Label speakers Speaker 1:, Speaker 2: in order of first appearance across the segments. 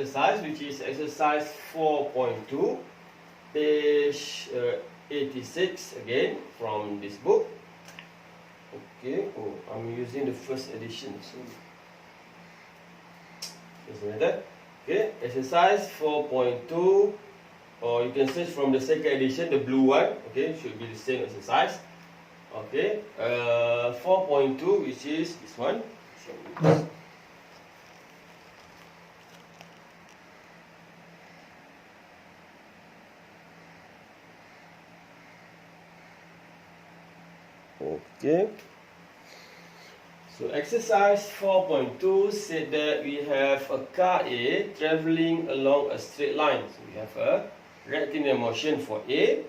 Speaker 1: exercise, which is exercise 4.2, page 86 again from this book. Okay, I'm using the first edition, so doesn't matter. Okay, exercise 4.2, or you can search from the second edition, the blue one. Okay, should be the same exercise. Okay, 4.2, which is this one. Okay. So exercise 4.2 said that we have a car A travelling along a straight line. So we have a rectilinear motion for A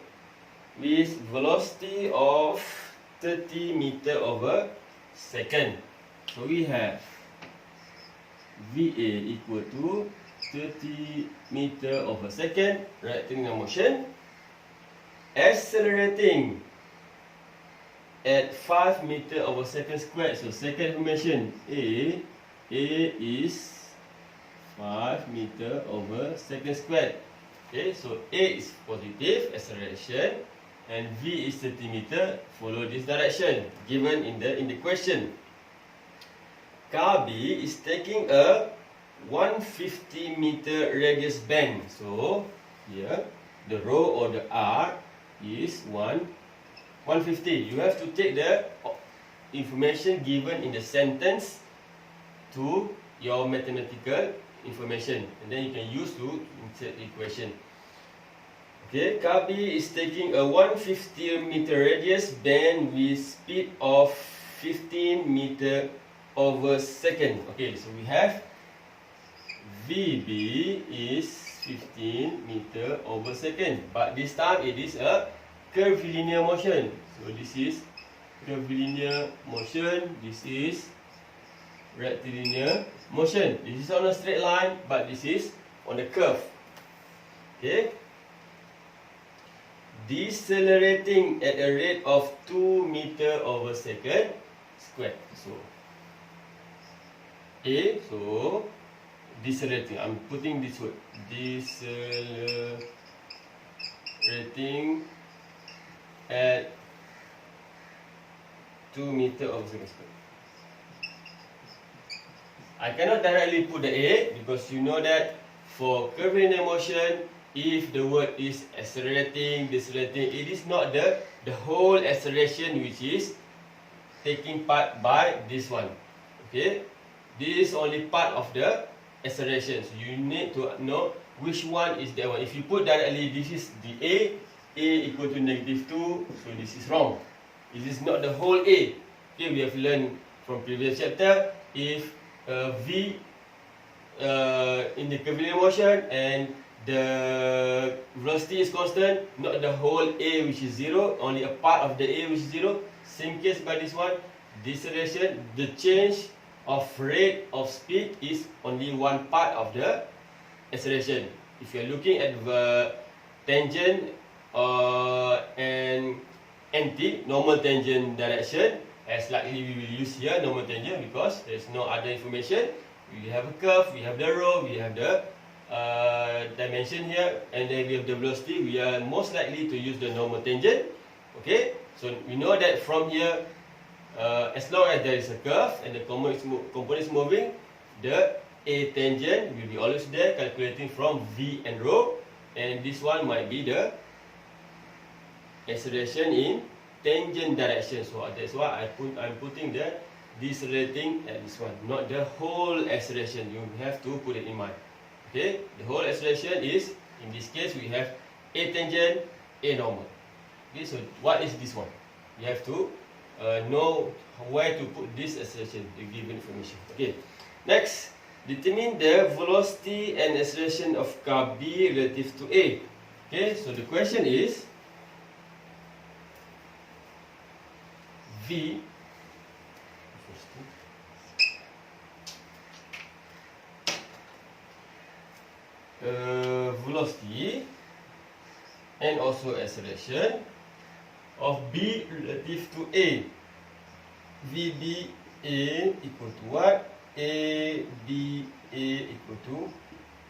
Speaker 1: with velocity of 30 meter over second. So we have VA equal to 30 meter over second, rectilinear motion, accelerating at 5 meter over second squared. So second information, A is 5 meter over second squared. Okay, so A is positive acceleration and V is 30 meter. Follow this direction given in the question. Car B is taking a 150 meter radius bend. So here the row or the R is 150. You have to take the information given in the sentence to your mathematical information, and then you can use to insert the equation. Okay, car B is taking a 150 meter radius bend with speed of 15 meter over second. Okay, so we have VB is 15 meter over second, but this time it is a curvilinear motion. So this is curvilinear motion, this is rectilinear motion. This is on a straight line, but this is on a curve. Okay. Decelerating at a rate of 2 meter over second squared. So A, so decelerating, I'm putting this word, decelerating at 2 meter over second squared. I cannot directly put the A because you know that for curvilinear motion, if the word is accelerating, decelerating, it is not the whole acceleration which is taking part by this one. Okay, this is only part of the acceleration. So you need to know which one is that one. If you put directly this is the A equal to -2, so this is wrong. This is not the whole A. Okay, we have learned from previous chapter, if V in the curvilinear motion and the velocity is constant, not the whole A which is 0, only a part of the A which is 0. Same case by this one, deceleration, the change of rate of speed is only one part of the acceleration. If you are looking at the tangent and normal tangent direction, as likely we will use here normal tangent because there is no other information. We have a curve, we have the row, we have the dimension here, and then we have the velocity. We are most likely to use the normal tangent. Okay, so we know that from here, as long as there is a curve and the component is moving, the A tangent will be always there, calculating from V and rho, and this one might be the acceleration in tangent direction. So that's why I'm putting the decelerating at this one, not the whole acceleration. You have to put it in mind. Okay, the whole acceleration is, in this case, we have A tangent, A normal. Okay, so what is this one? You have to know where to put this acceleration, the given information. Okay, next, determine the velocity and acceleration of car B relative to A. Okay, so the question is V velocity and also acceleration of B relative to A. VBA equal to what? ABA equal to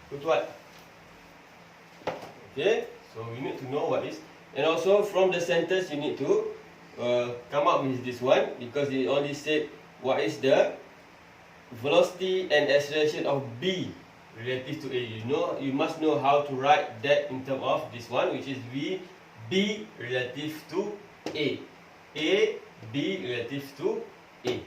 Speaker 1: equal to what? Okay, so we need to know what is, and also from the sentence you need to come up with this one, because it only said what is the velocity and acceleration of B relative to A. You must know how to write that in terms of this one, which is B relative to A, B relative to A.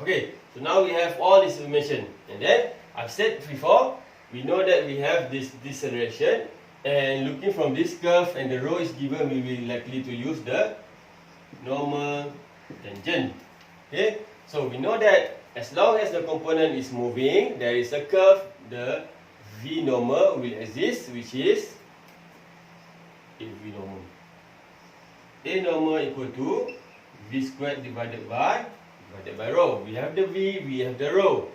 Speaker 1: Okay, so now we have all this information, and then I've said before, we know that we have this deceleration, and looking from this curve and the rho is given, we will likely to use the normal tangent. Okay, so we know that as long as the component is moving, there is a curve, the V normal will exist, which is A V normal. A normal equal to V squared divided by rho. We have the V, we have the rho.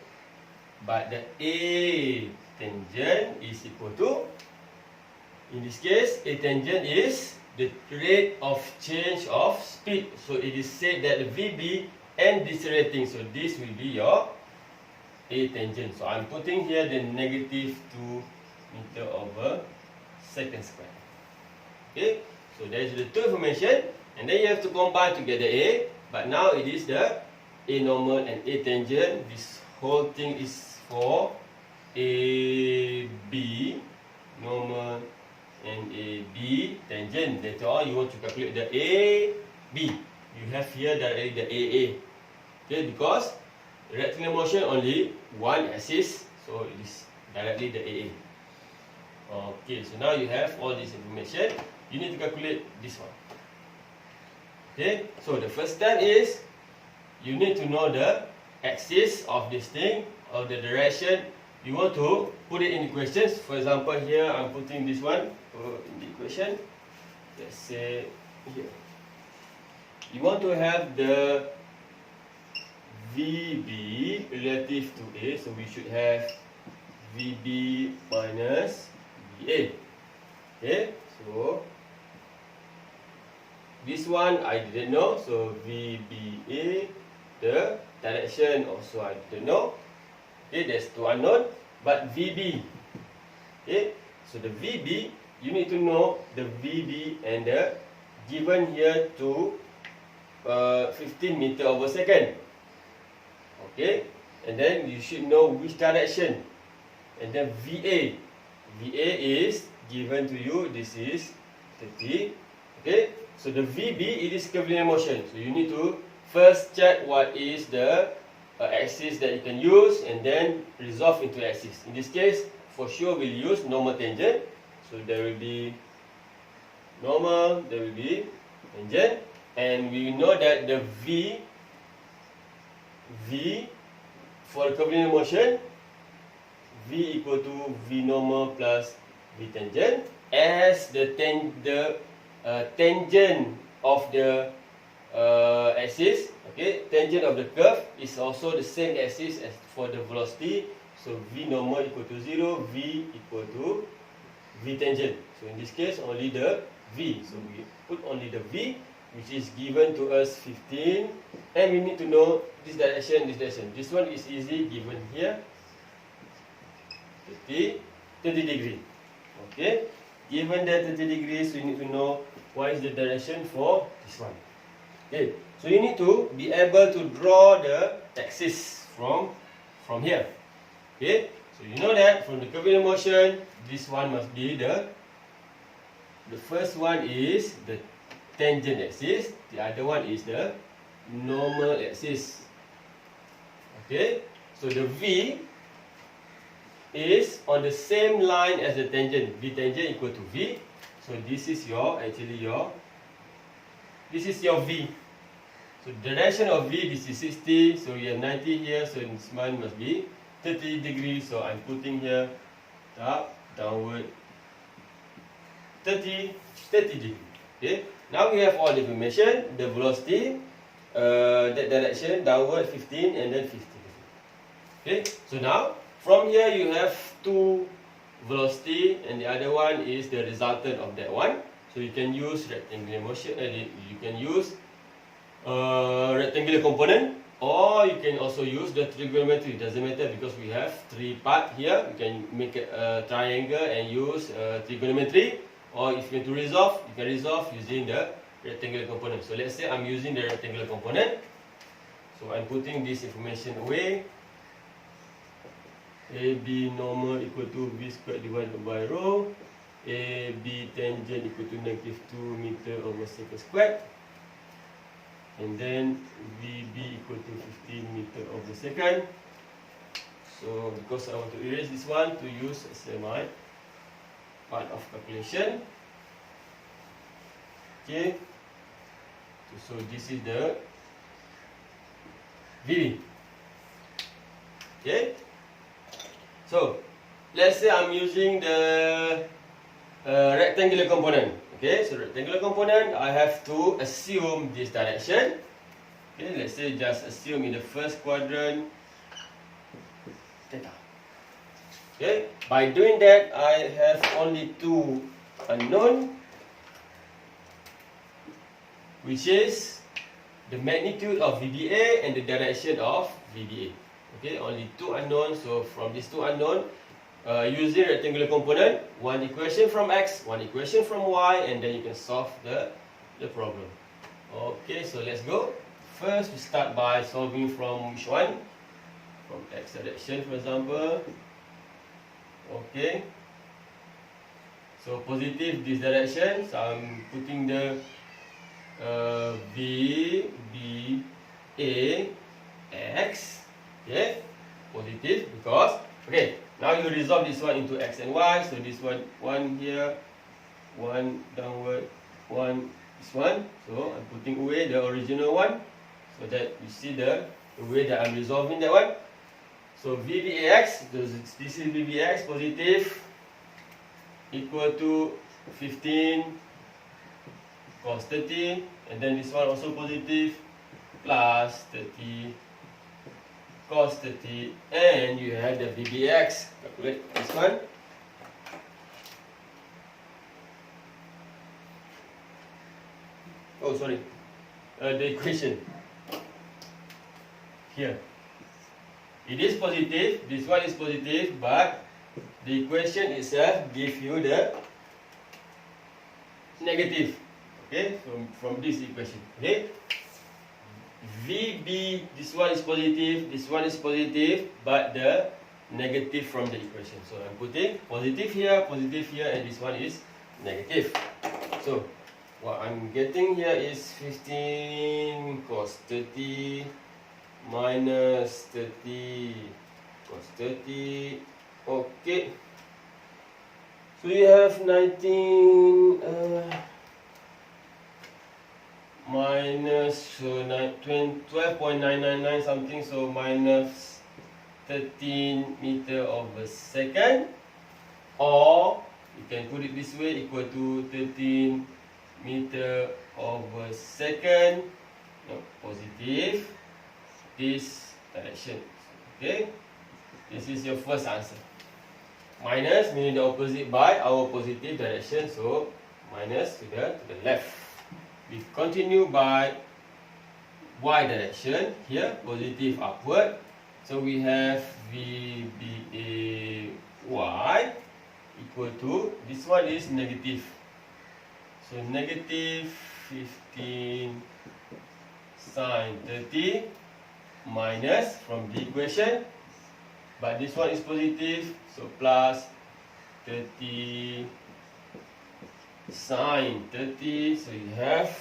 Speaker 1: But the A tangent is equal to, in this case, A tangent is the rate of change of speed. So it is said that the VB and decelerating. So this will be your A tangent. So I'm putting here the negative 2 meter over second square. Okay, so that is the two information, and then you have to combine together A. But now it is the A normal and A tangent. This whole thing is for AB normal and AB tangent. Later on you want to calculate the AB. You have here directly the AA. Okay, because rectangular motion only one axis, so it is directly the AA. Okay, so now you have all this information. You need to calculate this one. Okay, so the first step is you need to know the axis of this thing, or the direction. You want to put it in equations. For example, here I'm putting this one in the equation. Let's say here. You want to have the VB relative to A, so we should have VB minus VA. Okay, so this one I didn't know, so VBA, the direction also I didn't know. Okay, there's two unknown, but VB. Okay, so the VB, you need to know the VB and the given here to 15 meter over second. Okay, and then you should know which direction. And then VA, VA is given to you. This is 30. Okay, so the VB, it is curvilinear motion. So you need to first check what is the axis that you can use, and then resolve into axis. In this case, for sure we'll use normal tangent. So there will be normal, there will be tangent, and we know that the V for curvilinear motion, V equal to V normal plus V tangent, as the tangent of the axis. Okay, tangent of the curve is also the same axis as for the velocity. So V normal equal to 0, V equal to V tangent. So in this case, only the V. So we put only the V, which is given to us 15. And we need to know this direction, this direction. This one is easy, given here. 30 degree. Okay, given that 30 degrees, we need to know what is the direction for this one. Okay, so you need to be able to draw the axis from here. Okay, so you know that from the curvilinear motion, this one must be the first one is the tangent axis, the other one is the normal axis. Okay, so the V is on the same line as the tangent. V tangent equal to V. So this is your this is your V. So the direction of V, this is 60, so you have 90 here, so this one must be 30 degrees. So I'm putting here up, downward, 30 degree. Okay, now we have all the information, the velocity, that direction, downward 15 and then 50 degree. Okay, so now from here you have two velocity, and the other one is the resultant of that one. So you can use rectangular motion, you can use rectangular component. Or you can also use the trigonometry. Doesn't matter because we have 3 parts here. You can make a triangle and use trigonometry. Or if you want to resolve, you can resolve using the rectangular component. So let's say I'm using the rectangular component. So I'm putting this information away. AB normal equal to V squared divided by rho. AB tangent equal to -2 meter over second squared. And then VB equal to 15 meter over second. So because I want to erase this one to use as my part of calculation. Okay. So this is the VB. Okay. So let's say I'm using the rectangular component. Okay, so rectangular component, I have to assume this direction. Okay, let's say just assume in the first quadrant theta. Okay, by doing that, I have only 2 unknown, which is the magnitude of VBA and the direction of VBA. Okay, only 2 unknowns. So from these 2 unknown, using rectangular component, one equation from x, one equation from y, and then you can solve the problem. Okay, so let's go. First, we start by solving from which one? From x direction, for example. Okay. So positive this direction. So I'm putting the V, B, A, X. Okay. Positive because, okay. Now you resolve this one into x and y. So this one here, one downward, one this one. So I'm putting away the original one, so that you see the way that I'm resolving that one. So VBAX, this is VBAX positive, equal to 15 cos 30, and then this one also positive, plus 30 cos 30, and you have the VBX. Calculate this one. Oh, sorry. The equation here. It is positive. This one is positive, but the equation itself gives you the negative. Okay, from this equation. Okay. VB, this one is positive, this one is positive, but the negative from the equation. So I'm putting positive here, and this one is negative. So what I'm getting here is 15 cos 30 minus 30 cos 30. Okay. So you have 19 minus 12.999 something, so minus 13 meter over second, or you can put it this way, equal to 13 meter over second. No, positive this direction. Okay, this is your first answer. Minus meaning the opposite by our positive direction, so minus to the left. We continue by y direction here, positive upward. So we have VBAY equal to, this one is negative. So negative 15 sin 30 minus from the equation, but this one is positive, so plus 30 sin 30. So you have,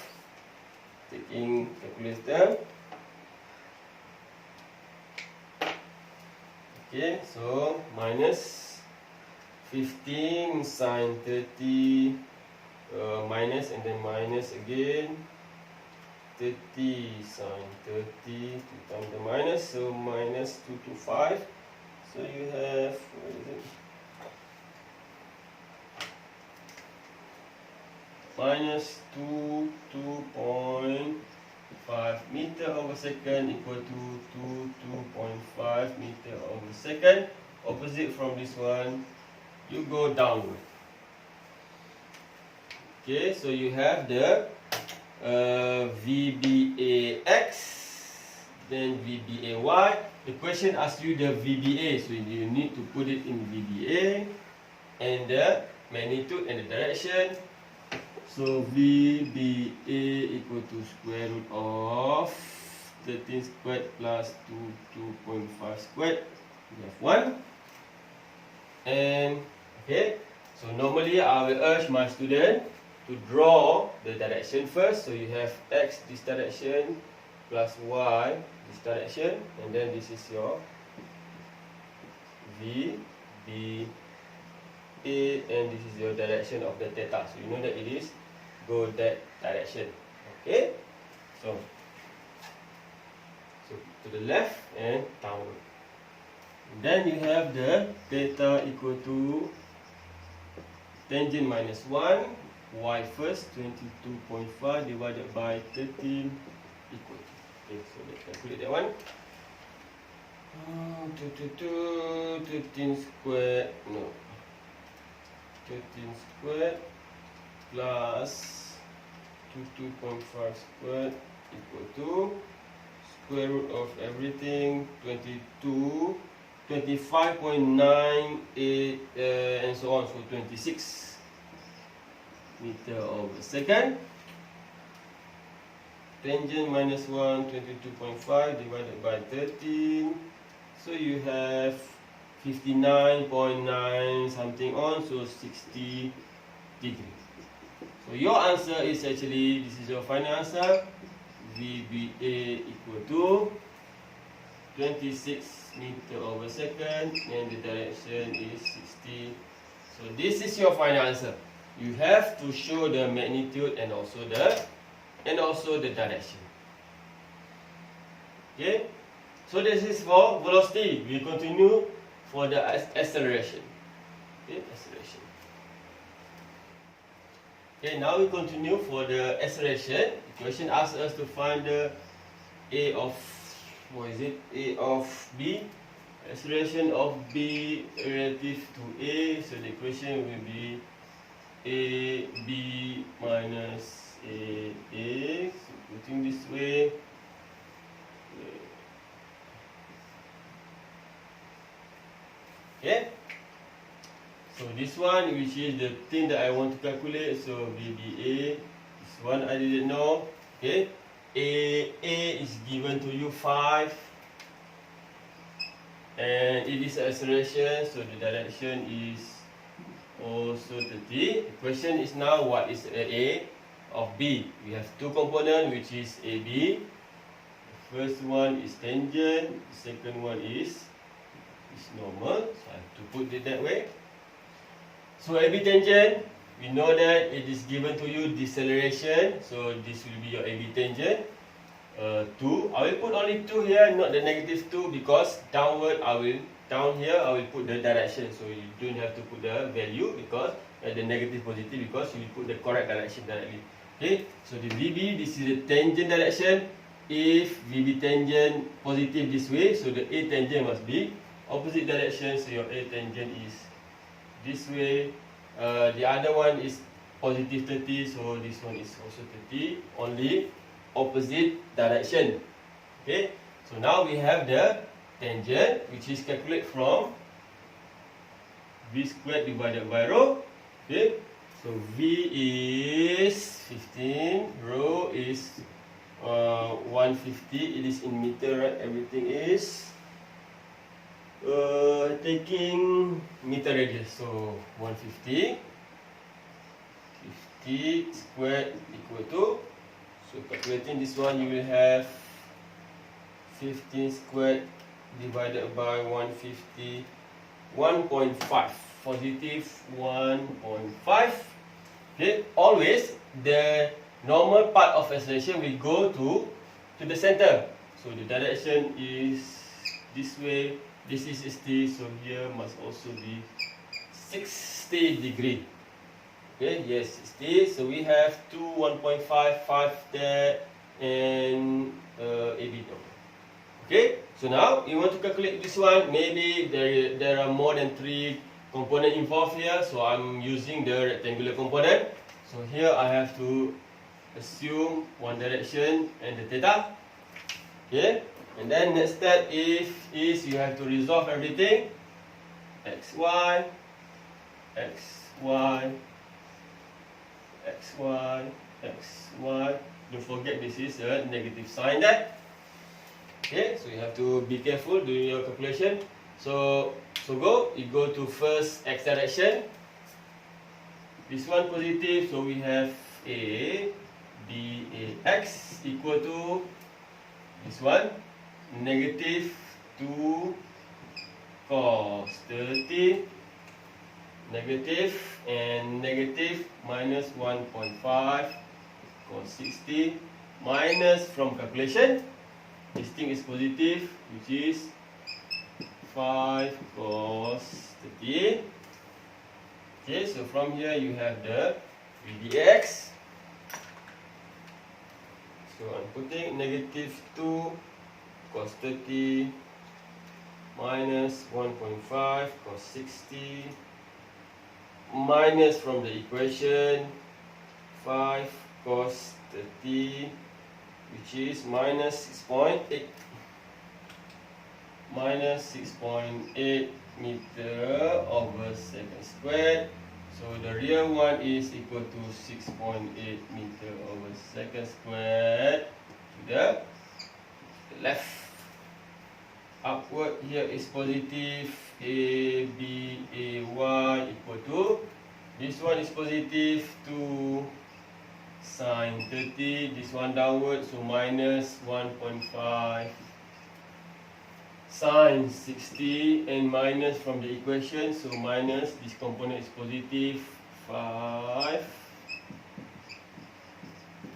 Speaker 1: taking calculator. Okay, so minus 15 sin 30 minus, and then minus again 30 sin 30 2 times the minus, so minus 225. So you have, what is it? Minus 2.5 meter over second equal to 2.5 meter over second. Opposite from this one, you go downward. Okay, so you have the VBAX. then VBAY. The question asks you the VBA, so you need to put it in VBA and the magnitude and the direction. So VBA equal to square root of 13 squared plus 2.5 squared. We have 1. And okay, so normally I will urge my student to draw the direction first. So you have X this direction plus Y this direction, and then this is your V, B, A, and this is your direction of the theta. So you know that it is go that direction. Okay, so to the left and downward. And then you have the theta equal to tangent minus 1, y first 22.5 divided by 13 equal to. Okay, so let's calculate that one. 13 squared, no, 13 squared plus 22.5 squared equal to square root of everything 22, 25.98 and so on, so 26 meter over second. Tangent minus 1, 22.5 divided by 13. So you have 59.9 something on, so 60 degrees. So your answer is actually, this is your final answer. VBA equal to 26 meter over second, and the direction is 60. So this is your final answer. You have to show the magnitude and also the direction. Okay, so this is for velocity. We continue for the acceleration. Okay, acceleration. Okay, now we continue for the acceleration. The question asks us to find the A of, what is it? A of B. Acceleration of B relative to A. So the equation will be AB minus AA, so putting this way, okay. So this one, which is the thing that I want to calculate, so VBA, this one I didn't know, okay. AA is given to you 5, and it is acceleration, so the direction is also 30. The question is now, what is A of B? We have two components, which is AB. The first one is tangent, the second one is normal, so I have to put it that way. So AB tangent, we know that it is given to you deceleration, so this will be your AB tangent. 2, I will put only 2 here, not the negative 2, because down here I will put the direction, so you don't have to put the value because the negative positive, because you will put the correct direction directly. Okay, so the VB, this is the tangent direction. If VB tangent positive this way, so the A tangent must be opposite direction, so your A tangent is this way. The other one is positive 30, so this one is also 30, only opposite direction. Okay, so now we have the tangent, which is calculated from V squared divided by rho. Okay, so V is 15, rho is 150. It is in meter, right? Everything is taking meter radius, so 150. 50 squared equal to, so calculating this one, you will have 15 squared divided by 150, 1.5, positive 1.5. Okay, always the normal part of acceleration will go to the center. So the direction is this way. This is 60, so here must also be 60 degree. Okay, yes, 60. So we have 2, 1.5, 5 there, and AB number. Okay, so now you want to calculate this one. Maybe there are more than 3 components involved here, so I'm using the rectangular component. So here I have to assume one direction and the theta. Okay, And then next step is you have to resolve everything. xy, xy, xy, xy. Don't forget this is a negative sign there. Okay, so you have to be careful doing your calculation. So you go to first x direction. This one positive, so we have a dAx equal to this one negative 2 cos 30 negative and negative minus 1.5 cos 60 minus from calculation. This thing is positive, which is 5 cos 30. Okay, so from here you have the VDX. So I'm putting negative 2 cos 30 minus 1.5 cos 60 minus from the equation 5 cos 30, which is minus 6.8 meter over second squared. So the real one is equal to 6.8 meter over second squared to the left. Upward here is positive a b a y equal to, this one is positive 2 sin 30, this one downward, so minus 1.5 sin 60 and minus from the equation, so minus this component is positive 5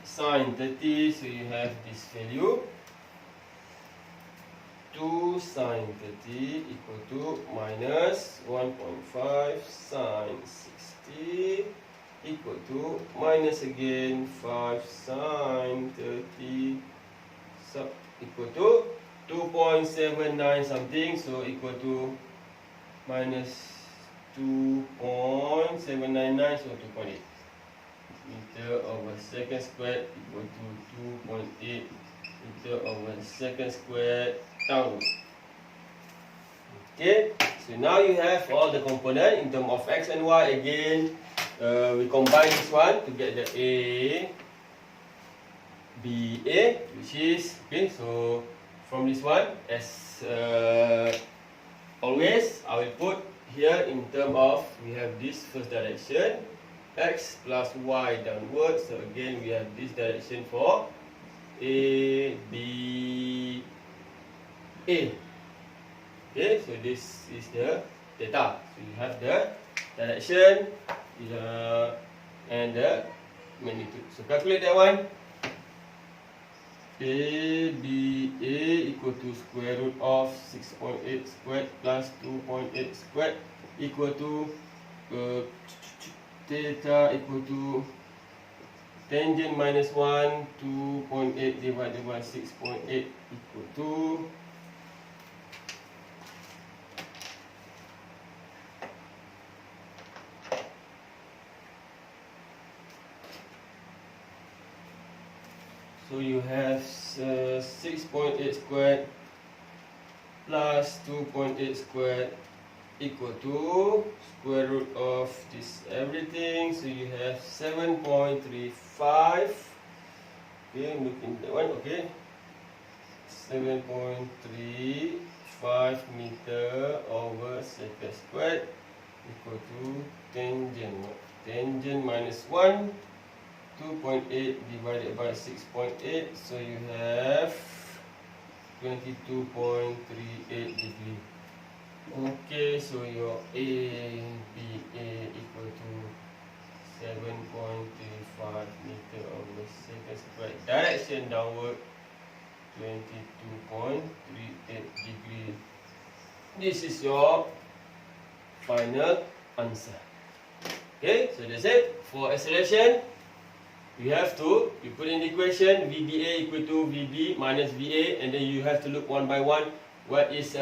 Speaker 1: sin 30, so you have this value 2 sin 30 equal to minus 1.5 sin 60 equal to minus again 5 sin 30 so equal to 2.79 something, so equal to minus 2.799, so 2.8 meter over second squared equal to 2.8 meter over second squared downward. Okay, so now you have all the component in terms of x and y. Again, we combine this one to get the a b a, which is okay. So from this one, as always, I will put here in terms of, we have this first direction, x plus y downward. So again, we have this direction for a b a. Okay, so this is the theta. So you have the direction and the magnitude. So calculate that one. A b a equal to square root of 6.8 squared plus 2.8 squared equal to theta equal to tangent minus 1, 2.8 divided by 6.8 equal to so you have 6.8 squared plus 2.8 squared equal to square root of this everything. So you have 7.35. Okay, I'm looking at that one. Okay, 7.35 meter over second squared equal to tangent minus 1. 2.8 divided by 6.8, so you have 22.38 degree. Okay, so your A B A equal to 7.35 meter over second squared. Direction downward 22.38 degree. This is your final answer. Okay, so that's it for acceleration. You put in the equation VBA equal to VB minus VA, and then you have to look one by one. What is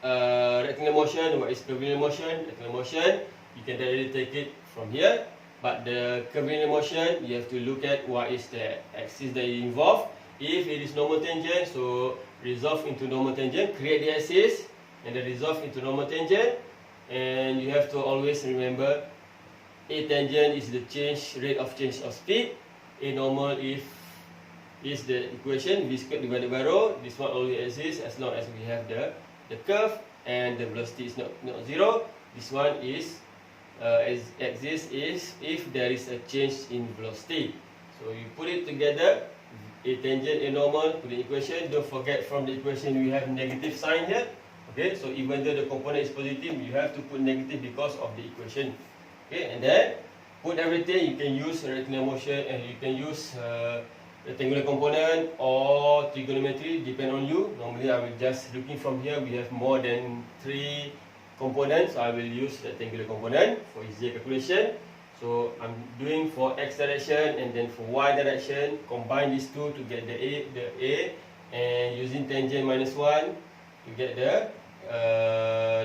Speaker 1: rectangular motion? What is curvilinear motion? Rectangular motion, you can directly take it from here. But the curvilinear motion, you have to look at what is the axis that is involved, If it is normal tangent, so resolve into normal tangent, create the axis, and then resolve into normal tangent. And you have to always remember, A tangent is the rate of change of speed. A normal is the equation v squared divided by rho. This one only exists as long as we have the curve and the velocity is not zero. This one exists if there is a change in velocity. So you put it together, A tangent, A normal, put the equation. Don't forget from the equation we have negative sign here. Okay, so even though the component is positive, you have to put negative because of the equation. Okay, and then put everything. You can use rectilinear motion and you can use rectangular component or trigonometry, depend on you. Normally I will just looking from here, we have more than 3 components, so I will use rectangular component for easier calculation. So I'm doing for x direction and then for y direction, combine these two to get the A, and using tangent minus 1 to get the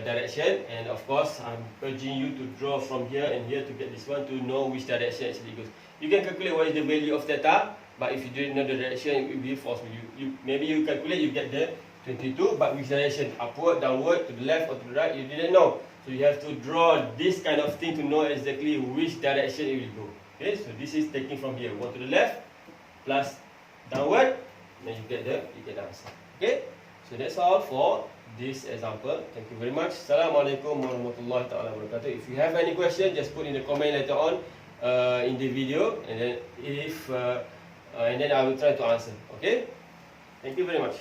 Speaker 1: direction. And of course I'm urging you to draw from here and here to get this one, to know which direction actually goes. You can calculate what is the value of theta, but if you didn't know the direction, it will be false. Maybe you calculate, you get the 22, but which direction? Upward, downward, to the left or to the right, you didn't know. So you have to draw this kind of thing to know exactly which direction it will go. Okay, so this is taking from here, 1 to the left, plus downward, then you get the answer. Okay, so that's all for this example. Thank you very much. Assalamualaikum warahmatullahi wabarakatuh. If you have any question, just put in the comment later on in the video, and then and then I will try to answer. Okay, thank you very much.